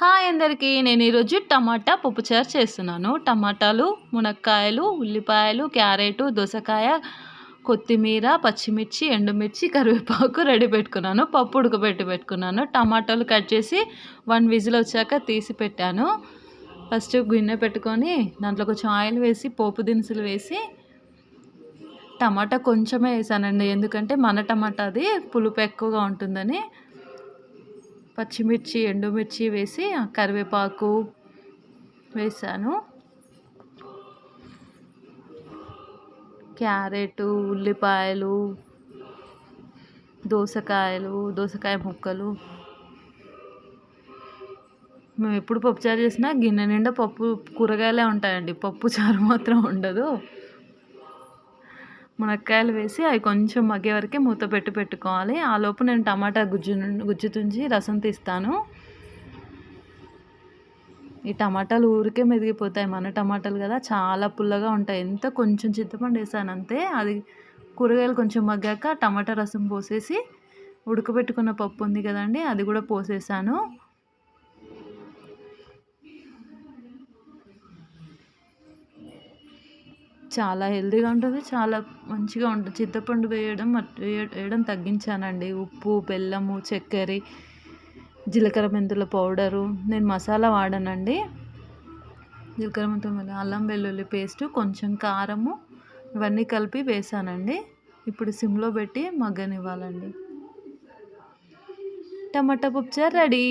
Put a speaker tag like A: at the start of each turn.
A: Hi అందరికీ. నేను ఈరోజు టమాటా పప్పుచారు చేస్తున్నాను. టమాటాలు, మునక్కాయలు, ఉల్లిపాయలు, క్యారెటు, దోసకాయ, కొత్తిమీర, పచ్చిమిర్చి, ఎండుమిర్చి, కరివేపాకు రెడీ పెట్టుకున్నాను. పప్పు ఉడకబెట్టి పెట్టుకున్నాను. టమాటాలు కట్ చేసి 1 విజిల్ వచ్చాక తీసి పెట్టాను. ఫస్ట్ గిన్నె పెట్టుకొని దాంట్లో కొంచెం ఆయిల్ వేసి పోపు దినుసులు వేసి టమాటా కొంచెమే వేసానండి. ఎందుకంటే మన టమాటా అది పులుపు ఎక్కువగా ఉంటుందని. పచ్చిమిర్చి, ఎండుమిర్చి వేసి కరివేపాకు వేసాను. క్యారెటు, ఉల్లిపాయలు, దోసకాయ ముక్కలు. మేము ఎప్పుడు పప్పుచారు చేసినా గిన్నె నిండా కూరగాయలే ఉంటాయండి. పప్పు చారు మాత్రం ఉండదు. మునక్కాయలు వేసి అవి కొంచెం మగ్గే వరకే మూత పెట్టుకోవాలి. ఆ లోపు నేను టమాటా గుజ్జు తుంచి రసం తీస్తాను. ఈ టమాటాలు ఊరికే మెదిగిపోతాయి. మన టమాటాలు కదా, చాలా పుల్లగా ఉంటాయి. ఎంత కొంచెం చింతపండు వేసాను అంతే. అది కూరగాయలు కొంచెం మగ్గాక టమాటా రసం పోసేసి ఉడకబెట్టుకున్న పప్పు ఉంది కదండి, అది కూడా పోసేసాను. చాలా హెల్తీగా ఉంటుంది, చాలా మంచిగా ఉంటుంది. చింతపండు వేయడం తగ్గించానండి. ఉప్పు, బెల్లము, చక్కెర, జీలకర్ర మెంతుల పౌడరు. నేను మసాలా వాడనండి. జీలకర్ర మెంతులు, అల్లం వెల్లుల్లి పేస్టు, కొంచెం కారము, ఇవన్నీ కలిపి వేసానండి. ఇప్పుడు సిమ్లో పెట్టి మగ్గనివ్వాలండి. టమాటా పప్పుచారు రెడీ.